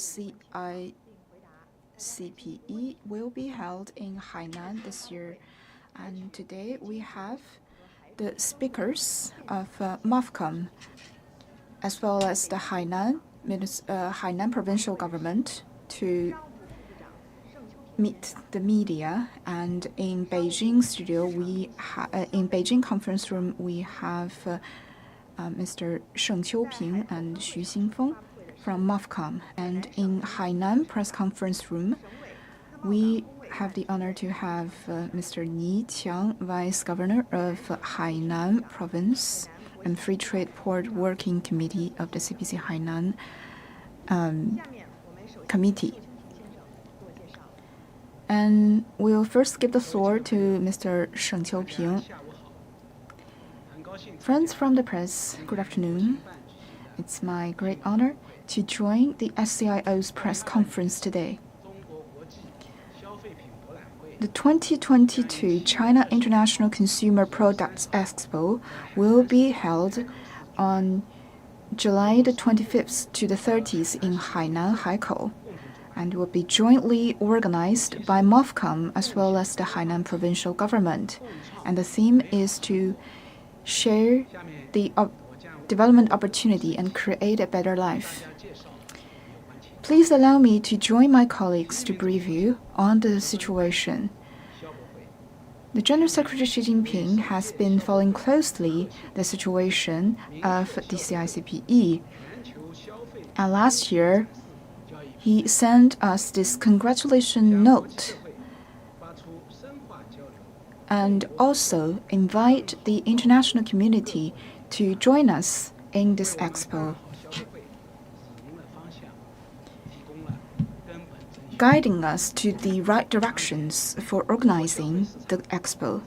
SCICPE will be held in Hainan this year. And today we have the speakers of MOFCOM, as well as the Hainan provincial government, to meet the media. And in Beijing studio, in Beijing conference room, we have Mr. Sheng Qiuping and Xu Xingfeng from MOFCOM. And in Hainan press conference room, we have the honor to have Mr. Ni Qiang, Vice Governor of Hainan Province and Free Trade Port Working Committee of the CPC Hainan Committee. And we'll first give the floor to Mr. Sheng Qiuping. Friends from the press, good afternoon. It's my great honor to join the SCIO's press conference today. The 2022 China International Consumer Products Expo will be held on July the 25th to the 30th in Hainan, Haikou, and will be jointly organized by MOFCOM as well as the Hainan provincial government. And the theme is to share the development opportunity and create a better life. Please allow me to join my colleagues to brief you on the situation. The General Secretary Xi Jinping has been following closely the situation of the CICPE. And last year, he sent us this congratulation note and also invite the international community to join us in this expo, guiding us to the right directions for organizing the expo.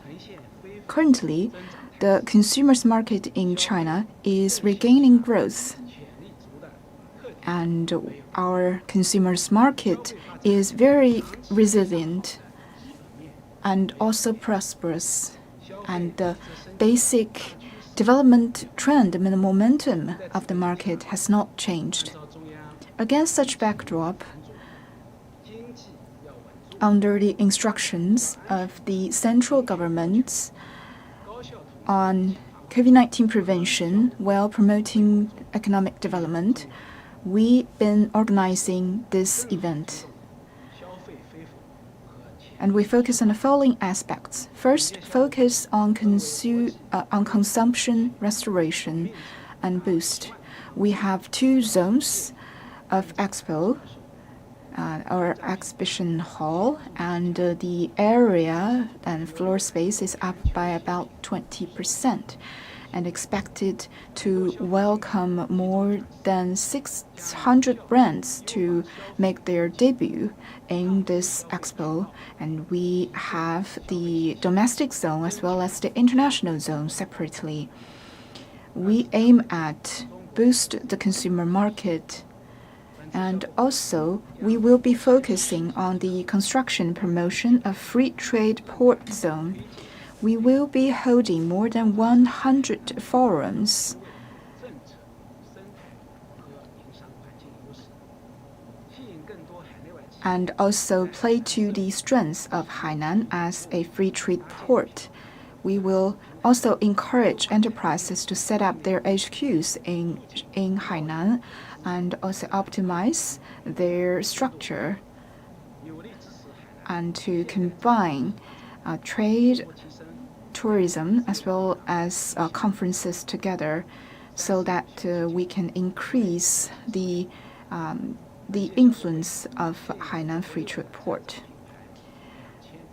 Currently, the consumers market in China is regaining growth, and our consumers market is very resilient and also prosperous, and the basic development trend and the momentum of the market has not changed. Against such backdrop, under the instructions of the central government on COVID-19 prevention while promoting economic development, we've been organizing this event. And we focus on the following aspects. First, focus on consumption restoration and boost. We have two zones of expo, our exhibition hall, and the area and floor space is up by about 20% and expected to welcome more than 600 brands to make their debut in this expo. And we have the domestic zone as well as the international zone separately. We aim at boost the consumer market. And also, we will be focusing on the construction promotion of free trade port zone. We will be holding more than 100 forums and also play to the strengths of Hainan as a free trade port. We will also encourage enterprises to set up their HQs in Hainan and also optimize their structure and to combine trade, tourism, as well as conferences together so that we can increase the influence of Hainan Free Trade Port.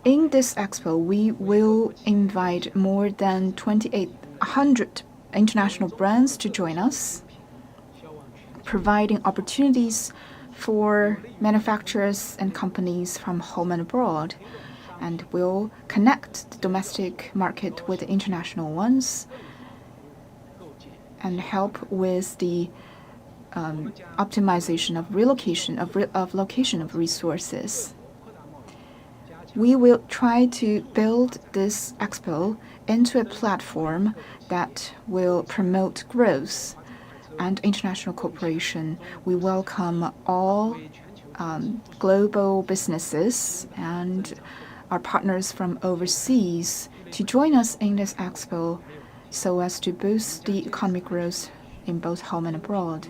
In this expo, we will invite more than 2,800 international brands to join us, providing opportunities for manufacturers and companies from home and abroad, and will connect the domestic market with the international ones and help with the optimization of relocation of location of resources. We will try to build this expo into a platform that will promote growth and international cooperation. We welcome all global businesses and our partners from overseas to join us in this expo so as to boost the economic growth in both home and abroad.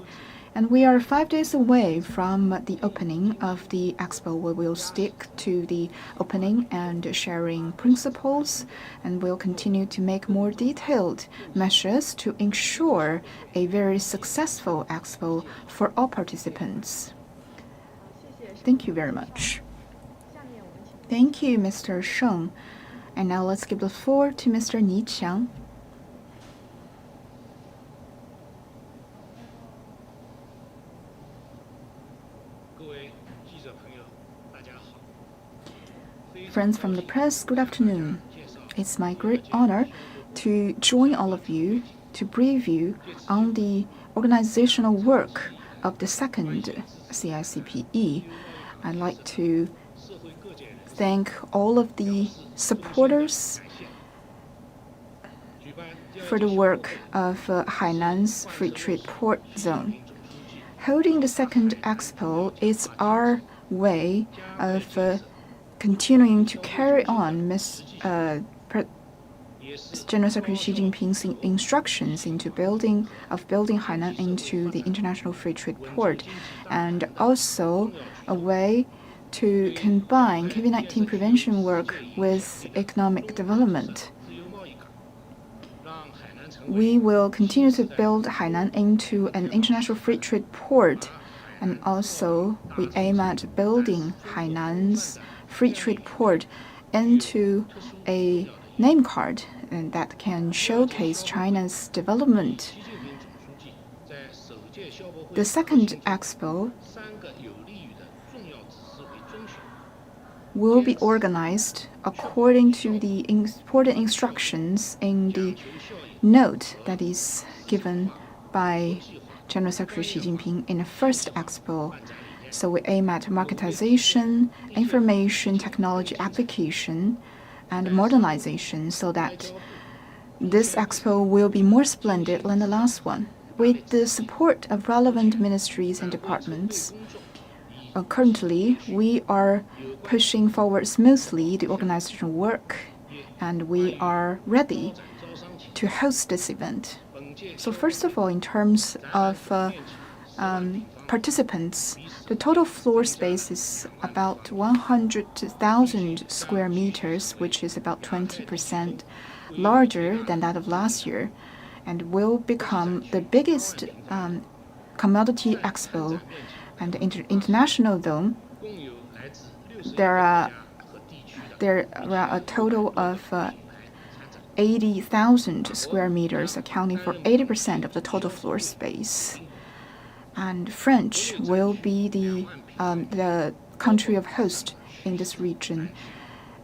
And we are 5 days away from the opening of the expo. We will stick to the opening and sharing principles, and we'll continue to make more detailed measures to ensure a very successful expo for all participants. Thank you very much. Thank you, Mr. Sheng. And now let's give the floor to Mr. Ni Qiang. Friends from the press, good afternoon. It's my great honor to join all of you to brief you on the organizational work of the second CICPE. I'd like to thank all of the supporters for the work of Hainan's Free Trade Port Zone. Holding the second expo is our way of continuing to carry on General Secretary Xi Jinping's instructions into building Hainan into the international free trade port, and also a way to combine COVID-19 prevention work with economic development. We will continue to build Hainan into an international free trade port, and also we aim at building Hainan's free trade port into a name card and that can showcase China's development. The second expo will be organized according to the important instructions in the note that is given by General Secretary Xi Jinping in the first expo. So we aim at marketization, information technology application, and modernization so that this expo will be more splendid than the last one. With the support of relevant ministries and departments, currently we are pushing forward smoothly the organizational work, and we are ready to host this event. So first of all, in terms of participants, the total floor space is about 100,000 square meters, which is about 20% larger than that of last year, and will become the biggest commodity expo. And the international dome, there are a total of 80,000 square meters, accounting for 80% of the total floor space. And French will be the country of host in this region.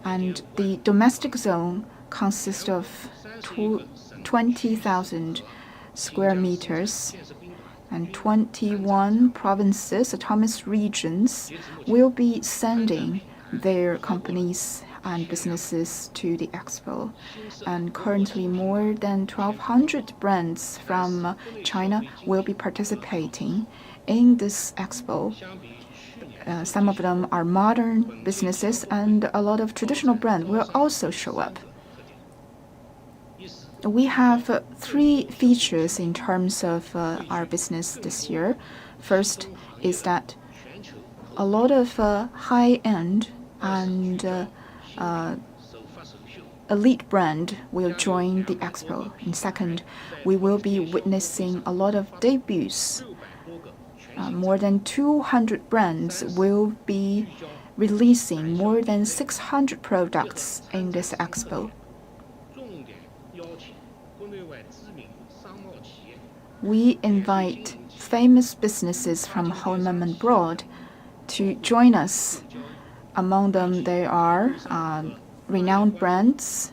And the domestic zone consists of 20,000 square meters, and 21 provinces, autonomous regions, will be sending their companies and businesses to the expo. And currently more than 1,200 brands from China will be participating in this expo. Some of them are modern businesses, and a lot of traditional brands will also show up. We have 3 features in terms of our business this year. First is that a lot of high-end and elite brand will join the expo. And second, we will be witnessing a lot of debuts. More than 200 brands will be releasing more than 600 products in this expo. We invite famous businesses from home and abroad to join us. Among them, there are renowned brands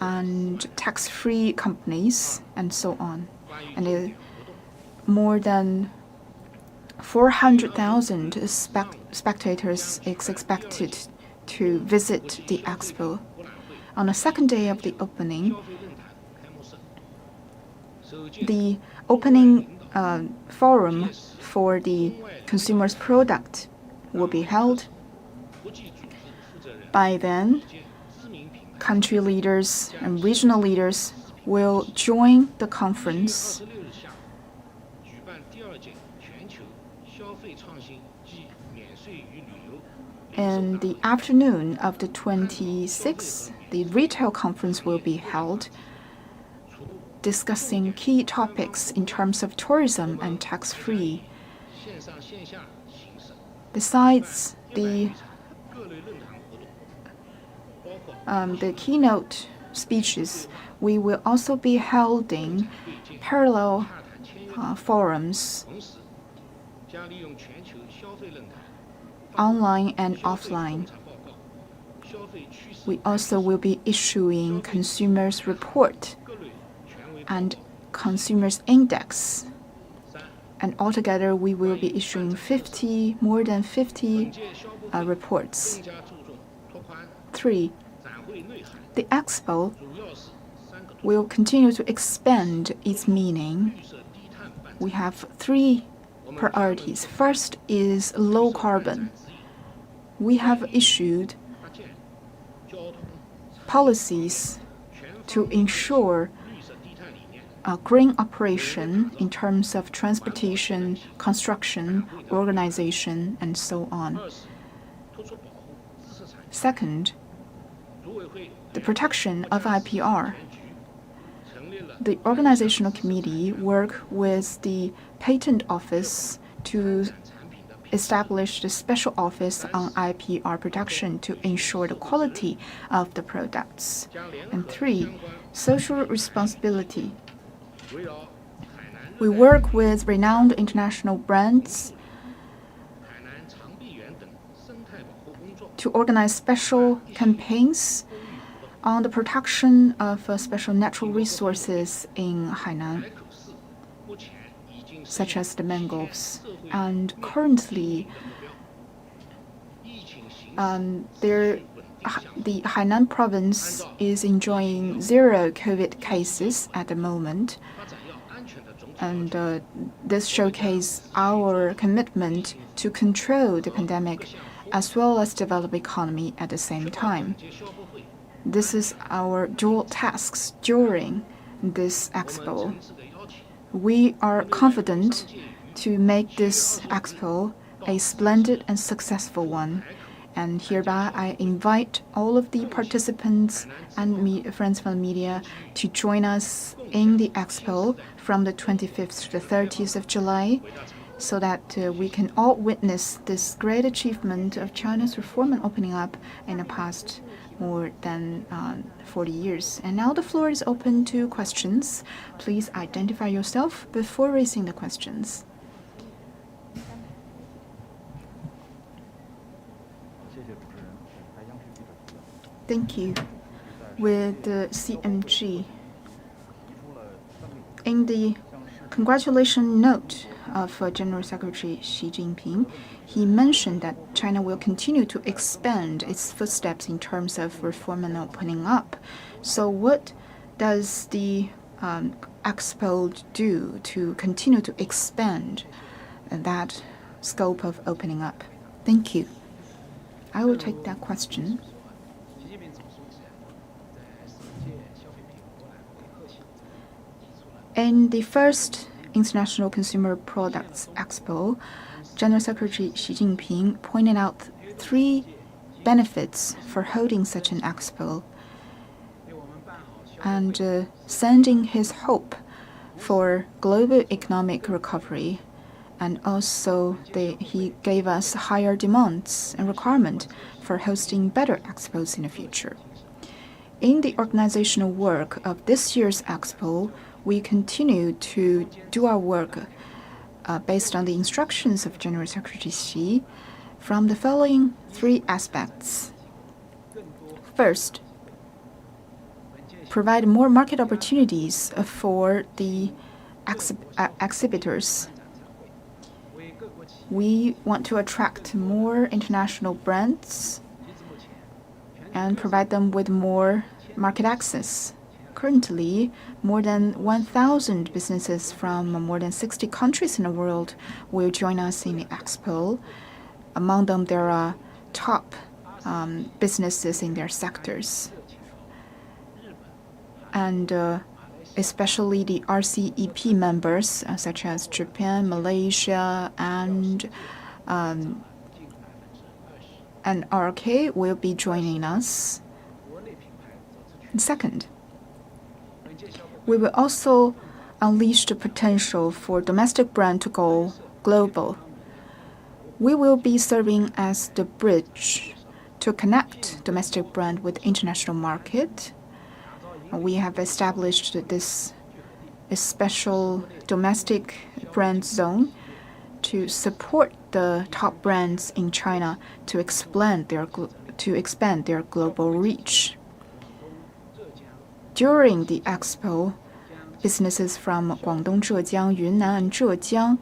and tax-free companies and so on. And more than 400,000 spectators is expected to visit the expo. On the second day of the opening, the opening forum for the consumers' product will be held. By then, country leaders and regional leaders will join the conference. In the afternoon of the 26th, the retail conference will be held, discussing key topics in terms of tourism and tax-free. Besides the keynote speeches, we will also be holding parallel forums, online and offline. We also will be issuing consumers' report and consumers' index. And altogether, we will be issuing more than 50 reports. 3. The Expo will continue to expand its meaning. We have 3 priorities. First is low carbon. We have issued policies to ensure green operation in terms of transportation, construction, organization, and so on. Second, the protection of IPR. The organizational committee work with the patent office to establish the special office on IPR protection to ensure the quality of the products. And 3, social responsibility. We work with renowned international brands to organize special campaigns on the protection of special natural resources in Hainan, such as the mangroves. And currently, the Hainan Province is enjoying 0 COVID cases at the moment. And this showcases our commitment to control the pandemic as well as develop economy at the same time. This is our dual tasks during this expo. We are confident to make this expo a splendid and successful one. And hereby, I invite all of the participants and friends from the media to join us in the expo from the 25th to the 30th of July, so that we can all witness this great achievement of China's reform and opening up in the past more than 40 years. And now the floor is open to questions. Please identify yourself before raising the questions. Thank you. With the CMG, in the congratulation note of General Secretary Xi Jinping, he mentioned that China will continue to expand its footsteps in terms of reform and opening up. So what does the Expo do to continue to expand that scope of opening up? Thank you. I will take that question. In the first International Consumer Products Expo, General Secretary Xi Jinping pointed out 3 benefits for holding such an expo, and sending his hope for global economic recovery. And also, he gave us higher demands and requirements for hosting better expos in the future. In the organizational work of this year's expo, we continue to do our work based on the instructions of General Secretary Xi from the following 3 aspects. First, provide more market opportunities for the exhibitors. We want to attract more international brands and provide them with more market access. Currently, more than 1,000 businesses from more than 60 countries in the world will join us in the expo. Among them, there are top businesses in their sectors. And especially the RCEP members, such as Japan, Malaysia, and RK will be joining us. And second, we will also unleash the potential for domestic brand to go global. We will be serving as the bridge to connect domestic brand with international market. We have established this special domestic brand zone to support the top brands in China to expand their global reach. During the expo, businesses from Guangdong, Zhejiang, Yunnan, and Zhejiang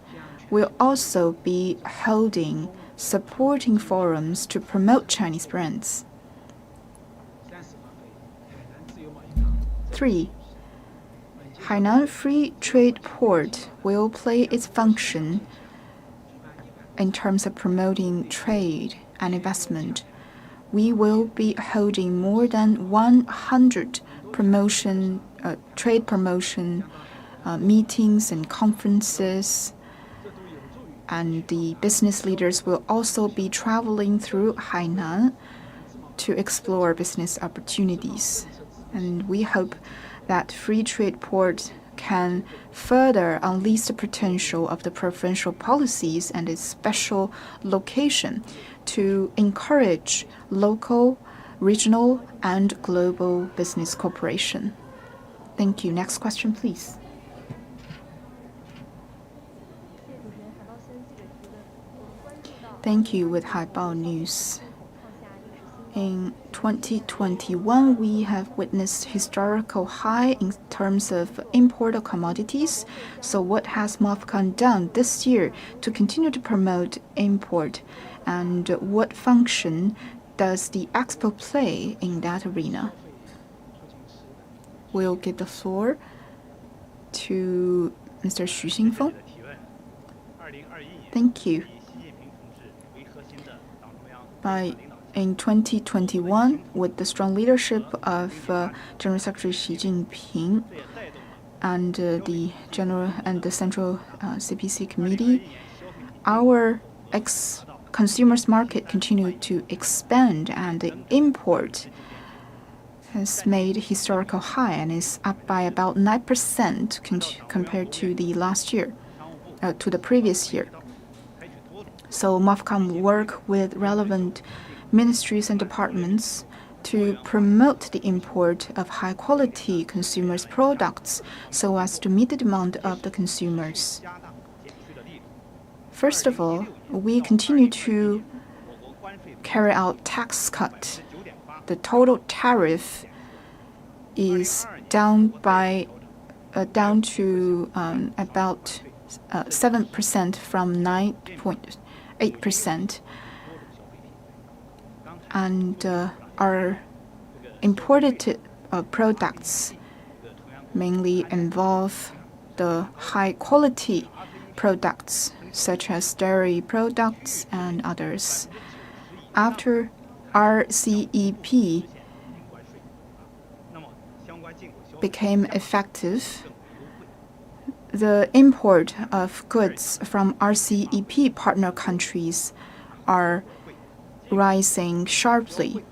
will also be holding supporting forums to promote Chinese brands. 3. Hainan Free Trade Port will play its function in terms of promoting trade and investment. We will be holding more than 100 trade promotion meetings and conferences, and the business leaders will also be traveling through Hainan to explore business opportunities. And we hope that free trade port can further unleash the potential of the provincial policies and its special location to encourage local, regional, and global business cooperation. Thank you. Next question, please. Thank you. With Haibao News. In 2021, we have witnessed historical high in terms of import of commodities. So what has MOFCOM done this year to continue to promote import? And what function does the expo play in that arena? We'll give the floor to Mr. Xu Xingfeng. Thank you. In 2021, with the strong leadership of General Secretary Xi Jinping and the Central CPC Committee, our consumers market continued to expand, and the import has made historical high and is up by about 9% compared to the previous year. So MOFCOM work with relevant ministries and departments to promote the import of high-quality consumers' products so as to meet the demand of the consumers. First of all, we continue to carry out tax cut. The total tariff is down to about 7% from 9.8%. And our imported products mainly involve the high-quality products, such as dairy products and others. After RCEP became effective, the import of goods from RCEP partner countries are rising sharply.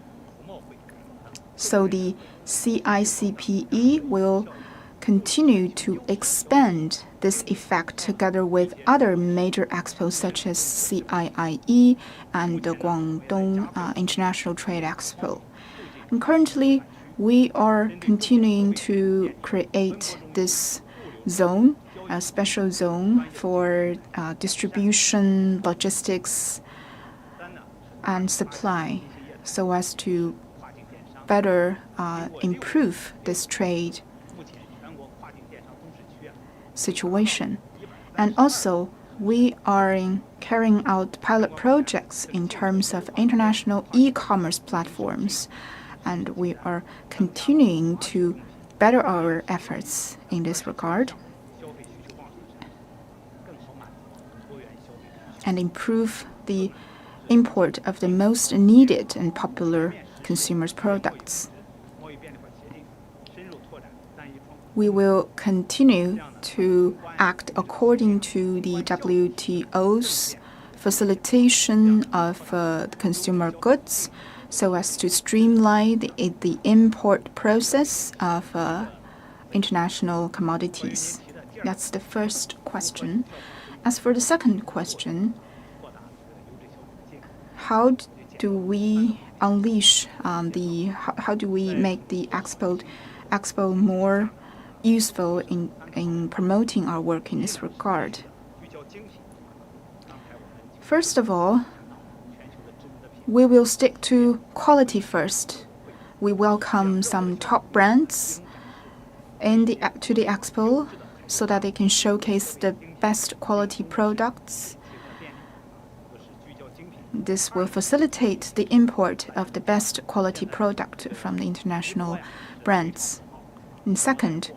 So the CICPE will continue to expand this effect together with other major expos such as CIIE and the Guangdong International Trade Expo. And currently, we are continuing to create this zone, a special zone for distribution, logistics, and supply, so as to better improve this trade situation. And also, we are carrying out pilot projects in terms of international e-commerce platforms, and we are continuing to better our efforts in this regard and improve the import of the most needed and popular consumers' products. We will continue to act according to the WTO's facilitation of consumer goods so as to streamline the import process of international commodities. That's the first question. As for the second question, how do we unleash how do we make the expo more useful in promoting our work in this regard? First of all, we will stick to quality first. We welcome some top brands to the expo so that they can showcase the best quality products. This will facilitate the import of the best quality product from the international brands. And second,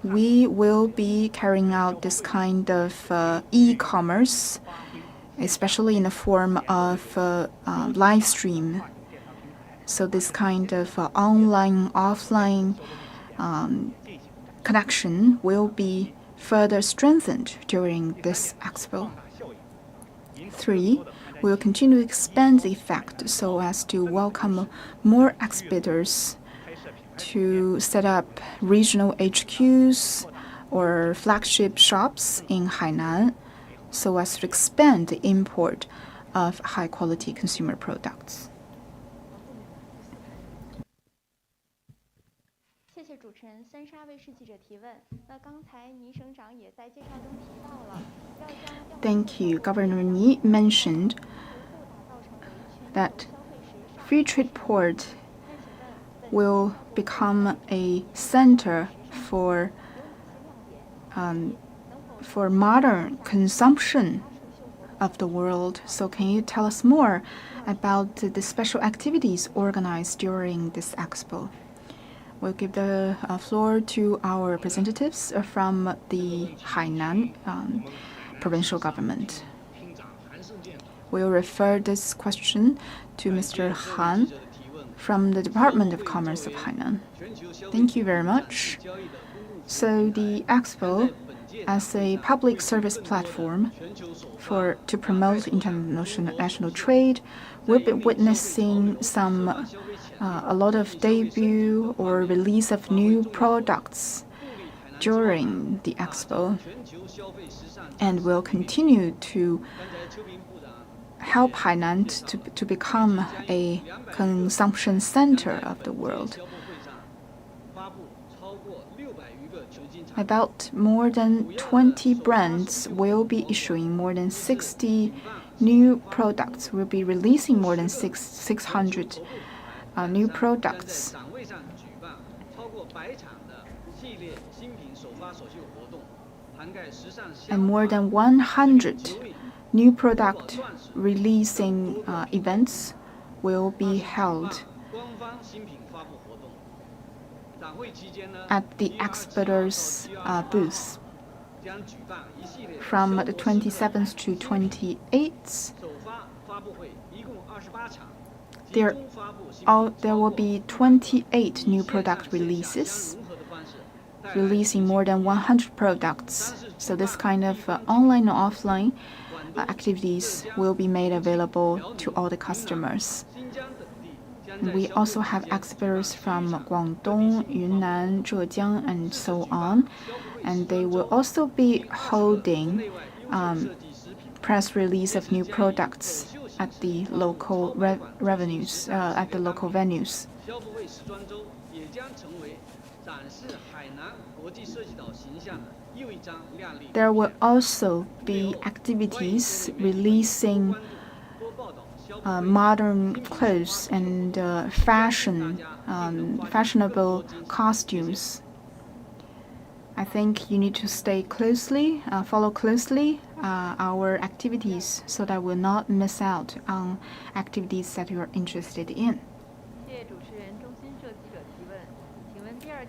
we will be carrying out this kind of e-commerce, especially in the form of live stream. So this kind of online-offline connection will be further strengthened during this expo. 3, we will continue to expand the effect so as to welcome more exhibitors to set up regional HQs or flagship shops in Hainan so as to expand the import of high-quality consumer products. Thank you. Governor Ni mentioned that Free Trade Port will become a center for modern consumption of the world. So can you tell us more about the special activities organized during this expo? We'll give the floor to our representatives from the Hainan provincial government. We'll refer this question to Mr. Han from the Department of Commerce of Hainan. Thank you very much. So the expo, as a public service platform to promote international trade, we'll be witnessing a lot of debut or release of new products during the expo, and will continue to help Hainan to become a consumption center of the world. About more than 20 brands will be issuing more than 60 new products. We'll be releasing more than 600 new products. And more than 100 new product releasing events will be held at the exhibitors' booth from the 27th to 28th. There will be 28 new product releases, releasing more than 100 products. So this kind of online and offline activities will be made available to all the customers. We also have exhibitors from Guangdong, Yunnan, Zhejiang, and so on. And they will also be holding press release of new products at the local venues. There will also be activities releasing modern clothes and fashionable costumes. I think you need to follow closely our activities so that we'll not miss out on activities that you're interested in.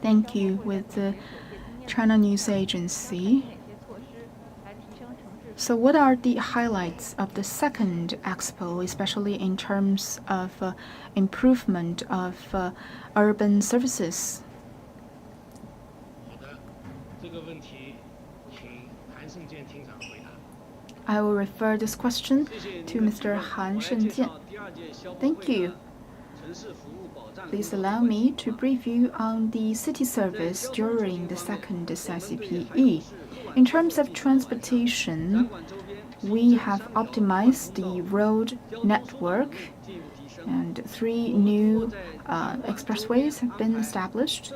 Thank you. With the China News Agency. So what are the highlights of the second expo, especially in terms of improvement of urban services? I will refer this question to Mr. Han Shengjian. Thank you. Please allow me to brief you on the city service during the second SCIPE. In terms of transportation, we have optimized the road network, and 3 new expressways have been established.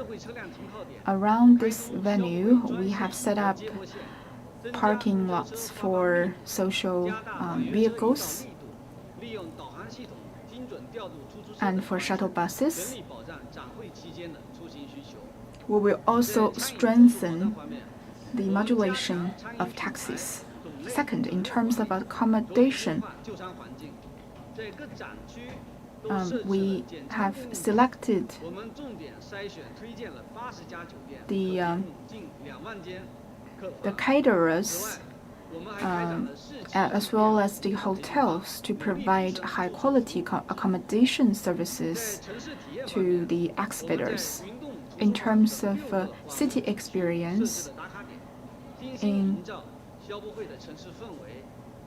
Around this venue, we have set up parking lots for social vehicles and for shuttle buses. We will also strengthen the modulation of taxis. Second, in terms of accommodation, we have selected the caterers as well as the hotels to provide high-quality accommodation services to the exhibitors. In terms of city experience, in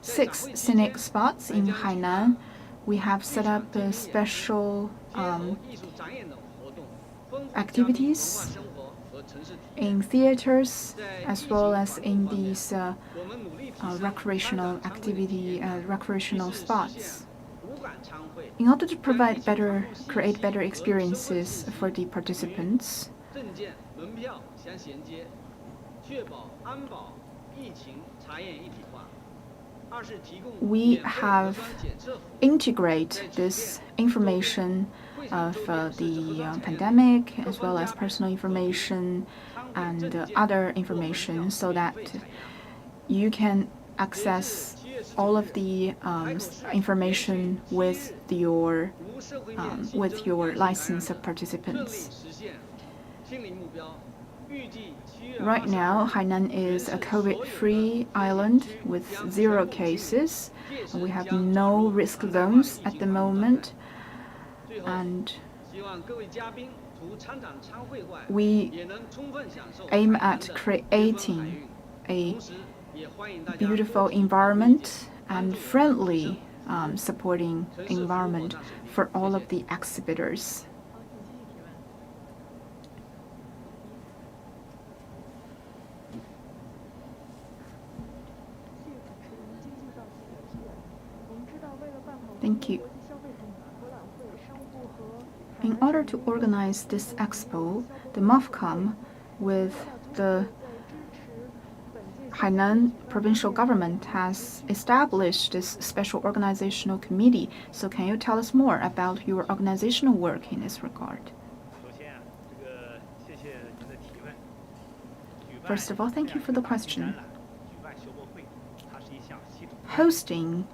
6 scenic spots in Hainan, we have set up special activities in theaters as well as in these recreational spots. In order to create better experiences for the participants, we have integrated this information of the pandemic as well as personal information and other information so that you can access all of the information with your license of participants. Right now, Hainan is a COVID-free island with 0 cases. We have no risk zones at the moment, and we aim at creating a beautiful environment and friendly supporting environment for all of the exhibitors. Thank you. In order to organize this expo, the MOFCOM with the Hainan provincial government has established this special organizational committee. So can you tell us more about your organizational work in this regard? First of all, thank you for the question. Hosting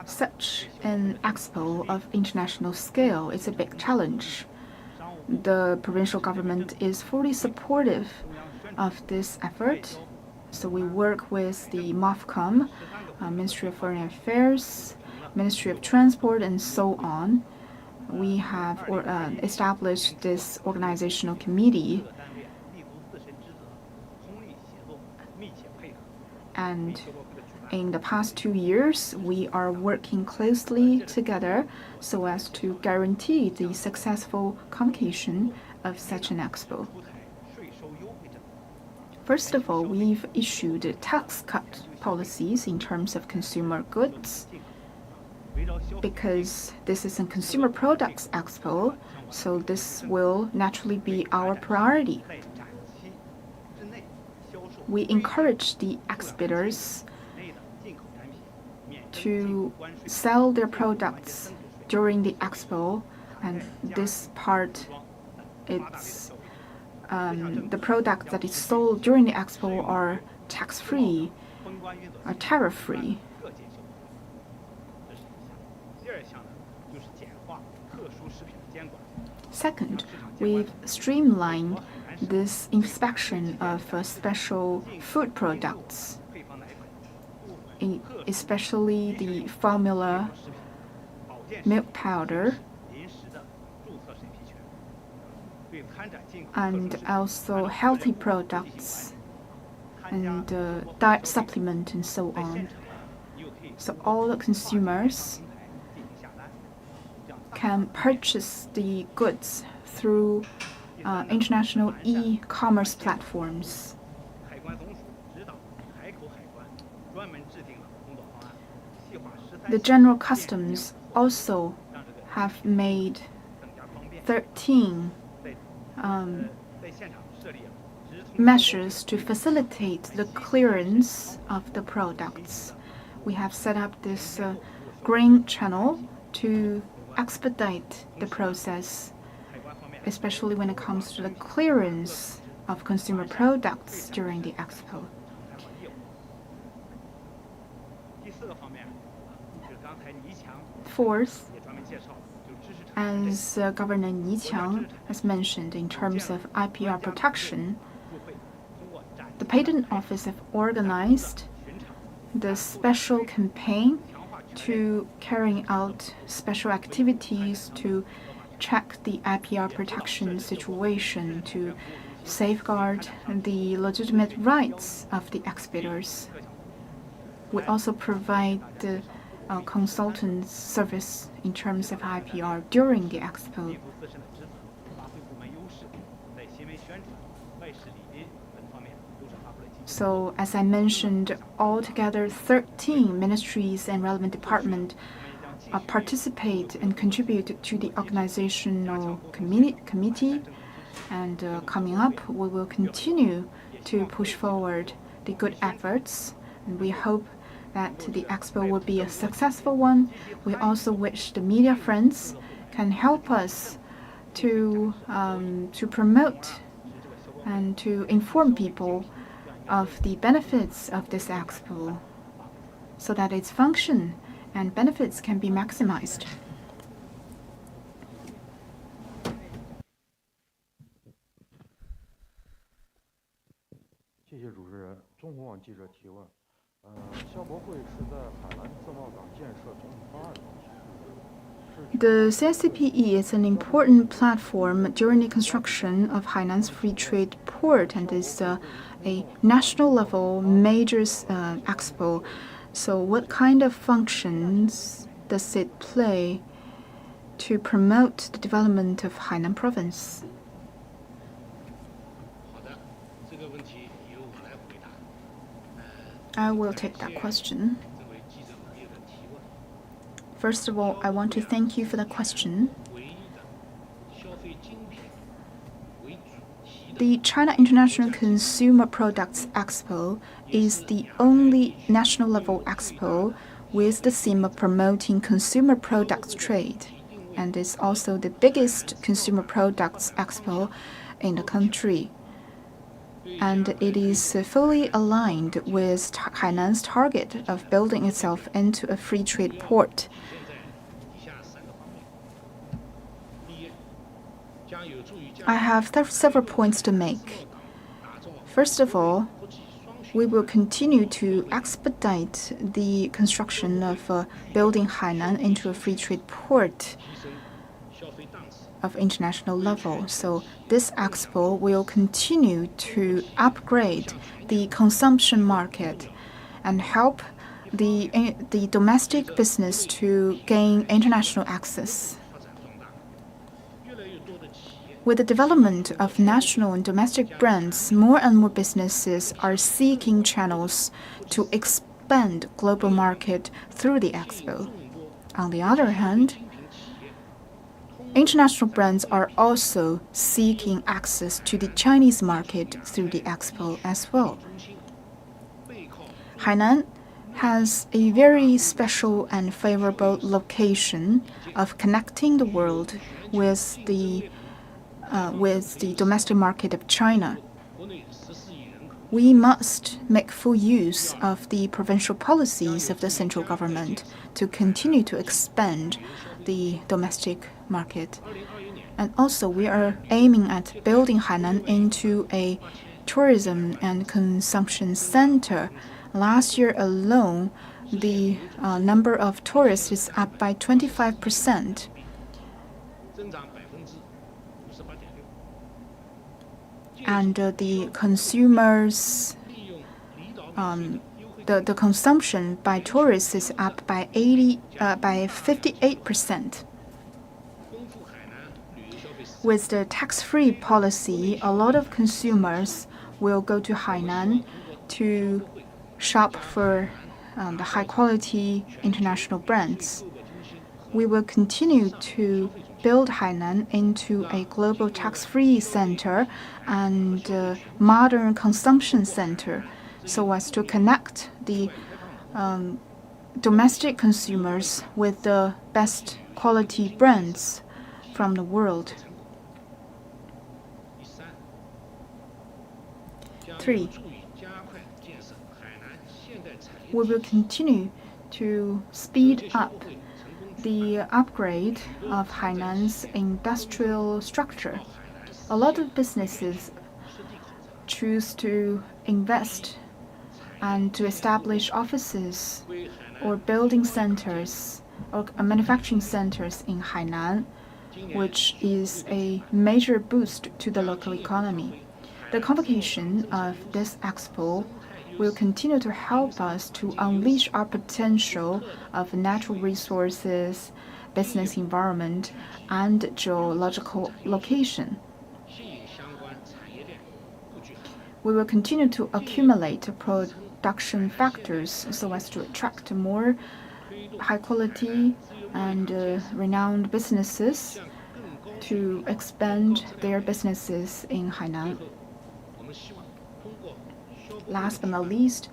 such an expo of international scale is a big challenge. The provincial government is fully supportive of this effort. So we work with the MOFCOM, Ministry of Foreign Affairs, Ministry of Transport, and so on. We have established this organizational committee, and in the past 2 years, we are working closely together so as to guarantee the successful convocation of such an expo. First of all, we've issued tax cut policies in terms of consumer goods. Because this is a consumer products expo, so this will naturally be our priority. We encourage the exhibitors to sell their products during the expo, and this part, it's the products that is sold during the expo are tax-free, are tariff-free. Second, we've streamlined this inspection of special food products, especially the formula milk powder and also healthy products and diet supplement and so on. So all the consumers can purchase the goods through international e-commerce platforms. The General Customs also have made 13 measures to facilitate the clearance of the products. We have set up this green channel to expedite the process, especially when it comes to the clearance of consumer products during the expo. Fourth, as Governor Ni Qiang has mentioned in terms of IPR protection, the Patent Office have organized the special campaign to carrying out special activities to check the IPR protection situation to safeguard the legitimate rights of the exhibitors. We also provide the consultant service in terms of IPR during the expo. So, as I mentioned, altogether 13 ministries and relevant departments participate and contribute to the organizational committee. And coming up, we will continue to push forward the good efforts, and we hope that the expo will be a successful one. We also wish the media friends can help us to promote and to inform people of the benefits of this expo so that its function and benefits can be maximized. The CSCPE is an important platform during the construction of Hainan's free trade port and is a national level major expo. So what kind of functions does it play to promote the development of Hainan Province? I will take that question. First of all, I want to thank you for the question. The China International Consumer Products Expo is the only national level expo with the theme of promoting consumer products trade, and is also the biggest consumer products expo in the country. And it is fully aligned with Hainan's target of building itself into a free trade port. I have several points to make. First of all, we will continue to expedite the construction of building Hainan into a free trade port of international level. So this expo will continue to upgrade the consumption market and help the domestic business to gain international access. With the development of national and domestic brands, more and more businesses are seeking channels to expand global market through the expo. On the other hand, international brands are also seeking access to the Chinese market through the expo as well. Hainan has a very special and favorable location of connecting the world with the domestic market of China. We must make full use of the provincial policies of the central government to continue to expand the domestic market. And also, we are aiming at building Hainan into a tourism and consumption center. Last year alone, the number of tourists is up by 25%. And the consumers, the consumption by tourists is up by 58%. With the tax-free policy, a lot of consumers will go to Hainan to shop for the high-quality international brands. We will continue to build Hainan into a global tax-free center and modern consumption center so as to connect the domestic consumers with the best quality brands from the world. 3. We will continue to speed up the upgrade of Hainan's industrial structure. A lot of businesses choose to invest and to establish offices or building centers or manufacturing centers in Hainan, which is a major boost to the local economy. The convocation of this expo will continue to help us to unleash our potential of natural resources, business environment, and geological location. We will continue to accumulate production factors so as to attract more high-quality and renowned businesses to expand their businesses in Hainan. Last but not least,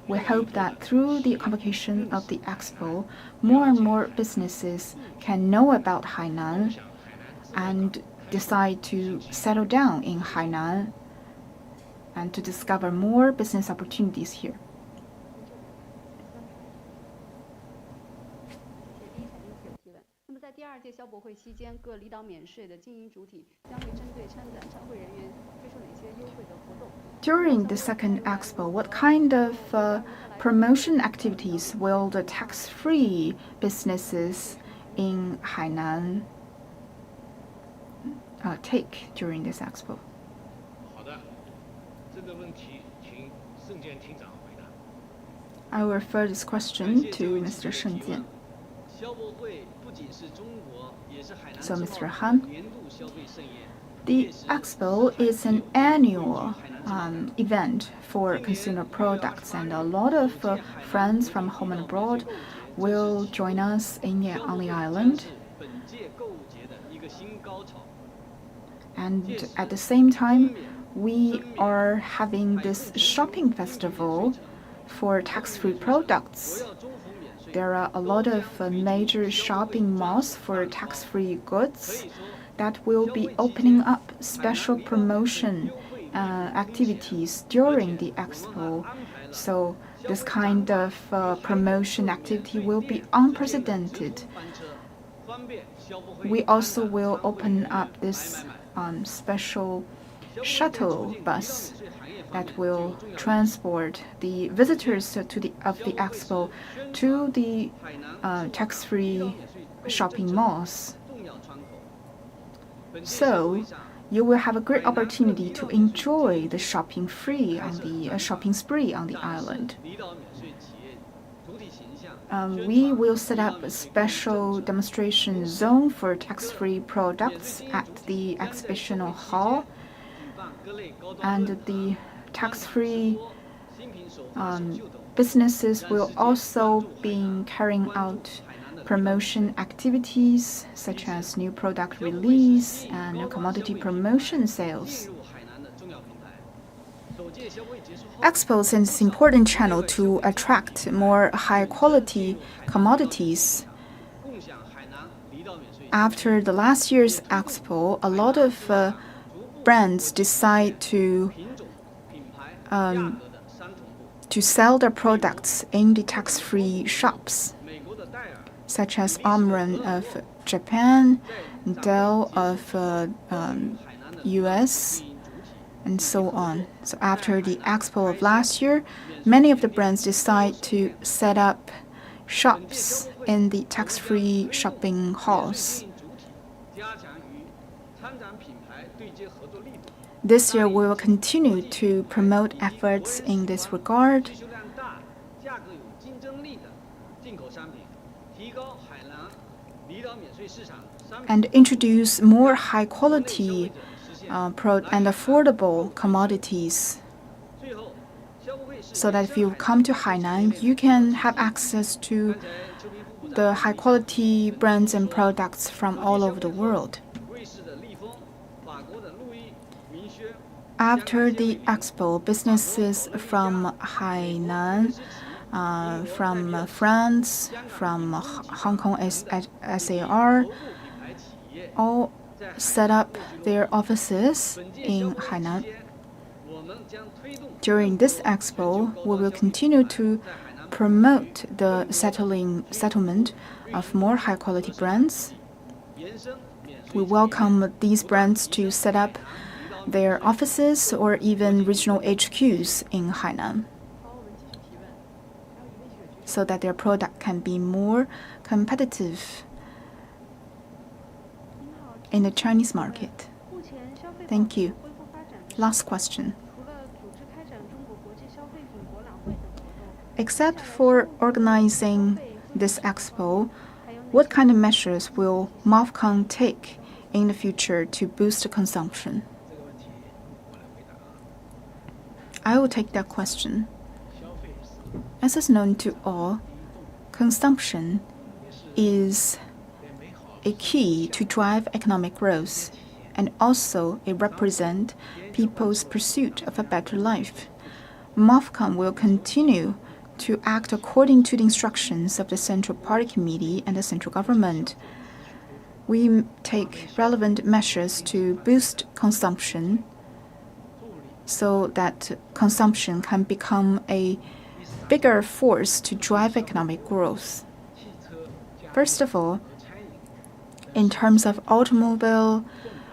we hope that through the convocation of the expo, more and more businesses can know about Hainan and decide to settle down in Hainan and to discover more business opportunities here. During the second expo, what kind of promotion activities will the tax-free businesses in Hainan take during this expo? I will refer this question to Mr. Sheng Jian. So, Mr. Han, the expo is an annual event for consumer products, and a lot of friends from home and abroad will join us on the island. And at the same time, we are having this shopping festival for tax-free products. There are a lot of major shopping malls for tax-free goods that will be opening up special promotion activities during the expo. So this kind of promotion activity will be unprecedented. We also will open up this special shuttle bus that will transport the visitors of the expo to the tax-free shopping malls. So you will have a great opportunity to enjoy the shopping spree on the island. We will set up a special demonstration zone for tax-free products at the exhibition hall, and the tax-free businesses will also be carrying out promotion activities such as new product release and commodity promotion sales. Expo is an important channel to attract more high-quality commodities. After the last year's expo, a lot of brands decide to sell their products in the tax-free shops, such as Omron of Japan, Dell of US, and so on. So after the expo of last year, many of the brands decide to set up shops in the tax-free shopping halls. This year, we will continue to promote efforts in this regard and introduce more high-quality and affordable commodities, so that if you come to Hainan, you can have access to the high-quality brands and products from all over the world. After the expo, businesses from Hainan, from France, from Hong Kong SAR, all set up their offices in Hainan. During this expo, we will continue to promote the settlement of more high-quality brands. We welcome these brands to set up their offices or even regional HQs in Hainan, so that their product can be more competitive in the Chinese market. Thank you. Last question. Except for organizing this expo, what kind of measures will MOFCOM take in the future to boost consumption? I will take that question. As is known to all, consumption is a key to drive economic growth, and also it represents people's pursuit of a better life. MOFCOM will continue to act according to the instructions of the Central Party Committee and the central government. We take relevant measures to boost consumption so that consumption can become a bigger force to drive economic growth. First of all, in terms of automobile,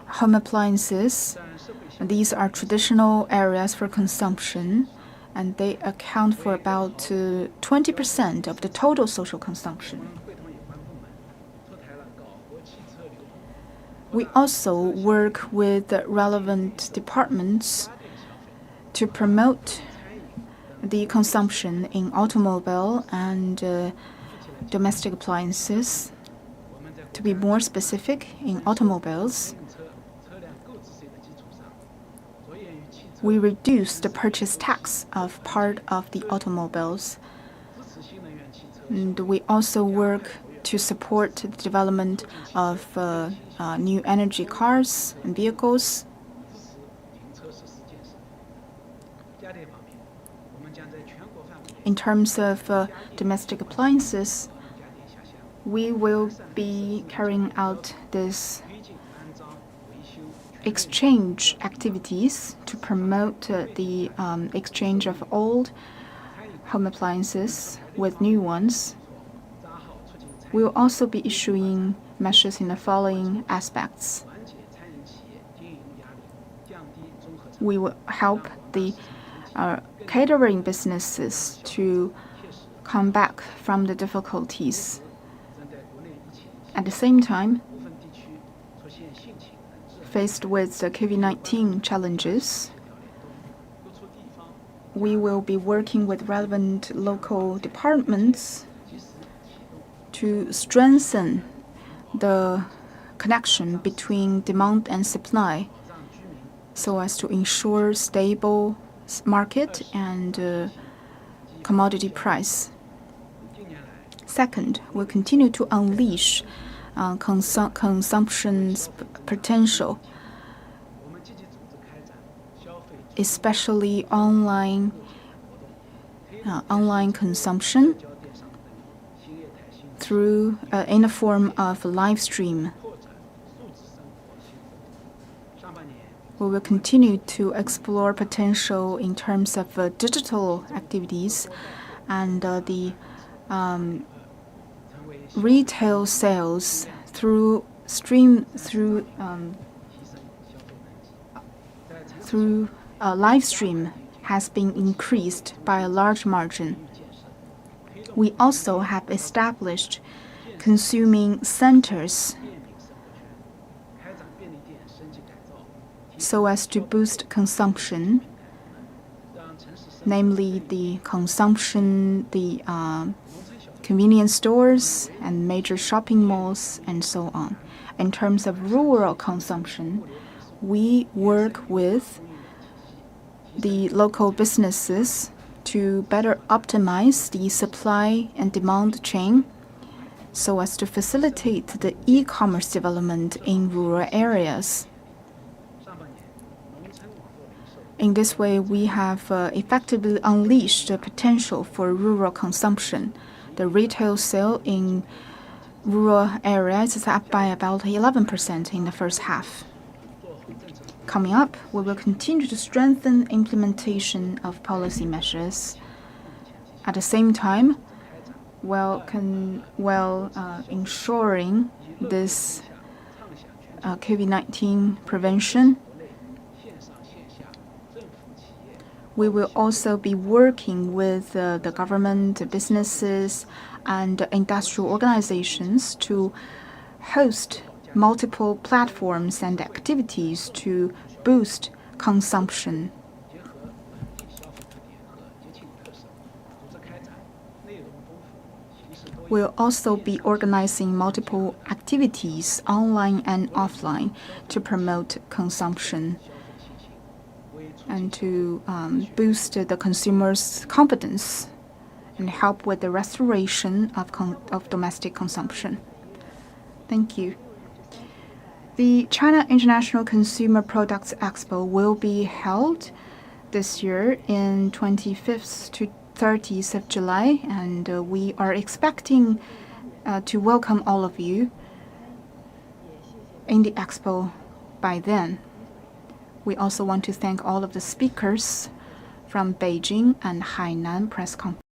home appliances, these are traditional areas for consumption, and they account for about 20% of the total social consumption. We also work with the relevant departments to promote the consumption in automobile and domestic appliances. To be more specific, in automobiles, we reduce the purchase tax of part of the automobiles. And we also work to support the development of new energy cars and vehicles. In terms of domestic appliances, we will be carrying out this exchange activities to promote the exchange of old home appliances with new ones. We will also be issuing measures in the following aspects. We will help the catering businesses to come back from the difficulties. At the same time, faced with the COVID-19 challenges, we will be working with relevant local departments to strengthen the connection between demand and supply, so as to ensure stable market and commodity price. Second, we'll continue to unleash consumption's potential, especially online consumption through in the form of live stream. We will continue to explore potential in terms of digital activities and the retail sales through live stream has been increased by a large margin. We also have established consuming centers so as to boost consumption, namely the convenience stores and major shopping malls and so on. In terms of rural consumption, we work with the local businesses to better optimize the supply and demand chain so as to facilitate the e-commerce development in rural areas. In this way, we have effectively unleashed the potential for rural consumption. The retail sale in rural areas is up by about 11% in the first half. Coming up, we will continue to strengthen implementation of policy measures. At the same time, while ensuring this COVID-19 prevention, we will also be working with the government, businesses, and industrial organizations to host multiple platforms and activities to boost consumption. We'll also be organizing multiple activities, online and offline, to promote consumption and to boost the consumers' confidence and help with the restoration of domestic consumption. Thank you. The China International Consumer Products Expo will be held this year in 25th to 30th of July, and we are expecting to welcome all of you in the expo by then. We also want to thank all of the speakers from Beijing and Hainan press conference.